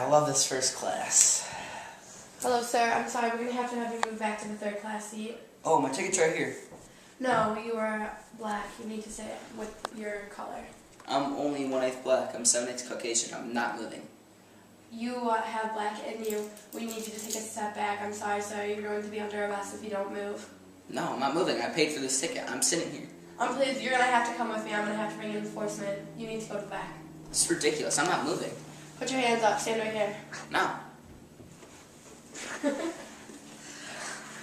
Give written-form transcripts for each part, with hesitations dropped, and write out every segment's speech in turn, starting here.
love this first class. Hello, sir. I'm sorry, we're going to have you move back to the third class seat. Oh, my ticket's right here. No, you are black. You need to sit with your color. I'm only 1/8 black. I'm 7/8 Caucasian. I'm not moving. You have black in you. We need you to take a step back. I'm sorry, sir. You're going to be under arrest if you don't move. No, I'm not moving. I paid for this ticket. I'm sitting here. Please, you're going to have to come with me. I'm going to have to bring in enforcement. You need to go to the back. It's ridiculous. I'm not moving. Put your hands up. Stand right here. No.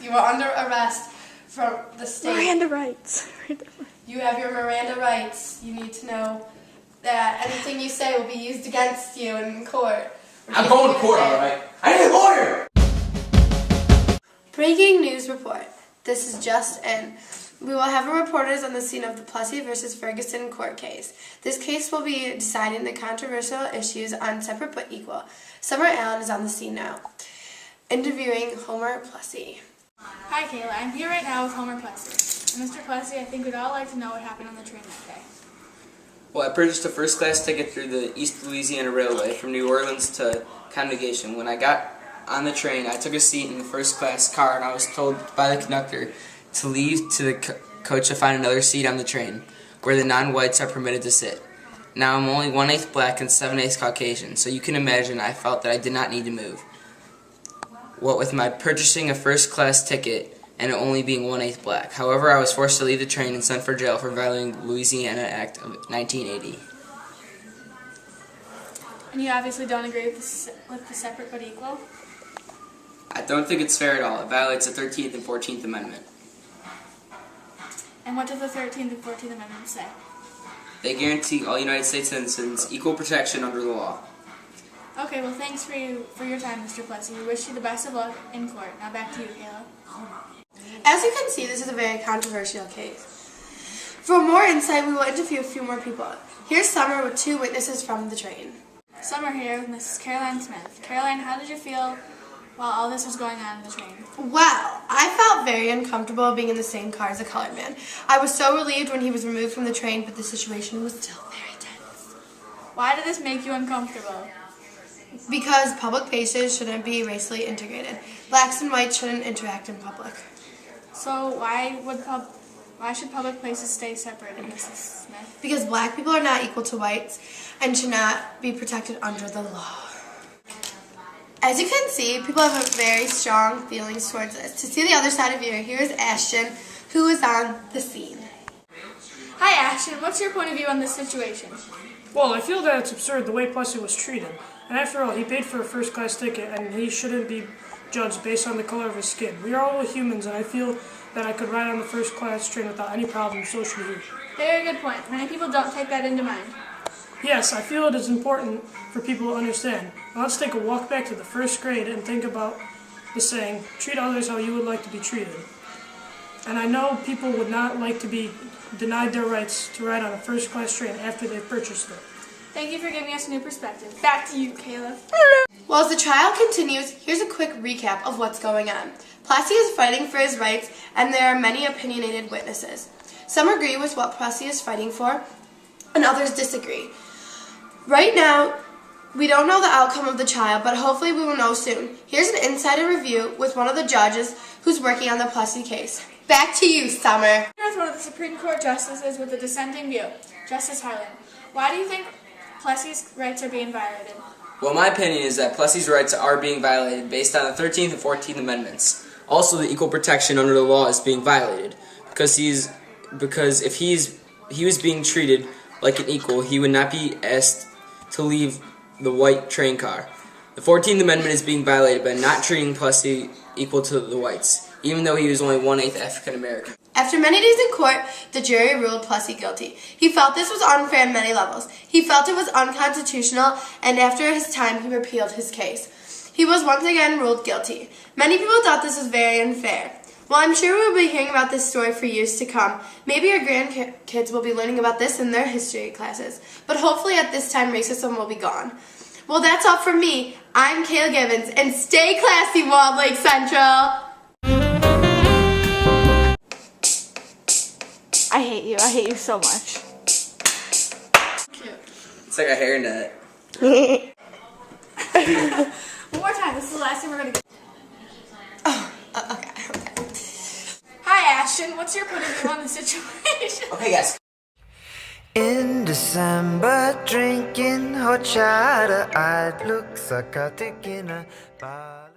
You are under arrest from the state. Miranda rights. You have your Miranda rights. You need to know that anything you say will be used against you in court. I'm going to court, alright? I need a lawyer! Breaking news report. This is just in. We will have reporters on the scene of the Plessy versus Ferguson court case. This case will be deciding the controversial issues on separate but equal. Summer Allen is on the scene now, interviewing Homer Plessy. Hi Kayla, I'm here right now with Homer Plessy. And Mr. Plessy, I think we'd all like to know what happened on the train that day. Well, I purchased a first-class ticket through the East Louisiana Railway from New Orleans to Congregation. When I got on the train, I took a seat in the first-class car, and I was told by the conductor to leave to the coach to find another seat on the train, where the non-whites are permitted to sit. Now, I'm only 1/8 black and 7/8 Caucasian, so you can imagine I felt that I did not need to move. What with my purchasing a first-class ticket and it only being 1/8 black. However, I was forced to leave the train and sent for jail for violating the Louisiana Act of 1980. And you obviously don't agree with the separate but equal? I don't think it's fair at all. It violates the 13th and 14th Amendment. And what do the 13th and 14th Amendments say? They guarantee all United States citizens equal protection under the law. Okay, well thanks for your time, Mr. Plessy. We wish you the best of luck in court. Now back to you, Kayla. As you can see, this is a very controversial case. For more insight, we will interview a few more people. Here's Summer with 2 witnesses from the train. Summer here with Mrs. Caroline Smith. Caroline, how did you feel while all this was going on in the train? Well, I felt very uncomfortable being in the same car as a colored man. I was so relieved when he was removed from the train, but the situation was still very tense. Why did this make you uncomfortable? Because public places shouldn't be racially integrated. Blacks and whites shouldn't interact in public. So why should public places stay separated, Mrs. Smith? Because black people are not equal to whites and should not be protected under the law. As you can see, people have a very strong feelings towards this. To see the other side of you, here's Ashton, who is on the scene. Hi Ashton, what's your point of view on this situation? Well, I feel that it's absurd the way Plessy was treated. And after all, he paid for a first-class ticket, and he shouldn't be judged based on the color of his skin. We are all humans, and I feel that I could ride on the first-class train without any problem socially here. Very good point. Many people don't take that into mind. Yes, I feel it is important for people to understand. Now let's take a walk back to the first grade and think about the saying, treat others how you would like to be treated. And I know people would not like to be denied their rights to ride on a first-class train after they've purchased it. Thank you for giving us a new perspective. Back to you, Kayla. Well, as the trial continues, here's a quick recap of what's going on. Plessy is fighting for his rights, and there are many opinionated witnesses. Some agree with what Plessy is fighting for, and others disagree. Right now, we don't know the outcome of the trial, but hopefully we will know soon. Here's an insider review with one of the judges who's working on the Plessy case. Back to you, Summer. Here's one of the Supreme Court justices with a dissenting view, Justice Harlan. Why do you think Plessy's rights are being violated? Well, my opinion is that Plessy's rights are being violated based on the 13th and 14th Amendments. Also, the equal protection under the law is being violated because if he was being treated like an equal, he would not be asked to leave the white train car. The 14th Amendment is being violated by not treating Plessy equal to the whites, even though he was only 1/8 African American. After many days in court, the jury ruled Plessy guilty. He felt this was unfair on many levels. He felt it was unconstitutional, and after his time, he repealed his case. He was once again ruled guilty. Many people thought this was very unfair. Well, I'm sure we will be hearing about this story for years to come. Maybe our grandkids will be learning about this in their history classes. But hopefully at this time, racism will be gone. Well, that's all from me. I'm Kayla Gibbons, and stay classy, Walled Lake Central! I hate you. I hate you so much. It's like a hairnet. One more time. This is the last thing we're gonna get. Okay. Hi, Ashton. What's your point of view on the situation? Okay, guys. In December, drinking hot cider, I'd look psychotic in a bar.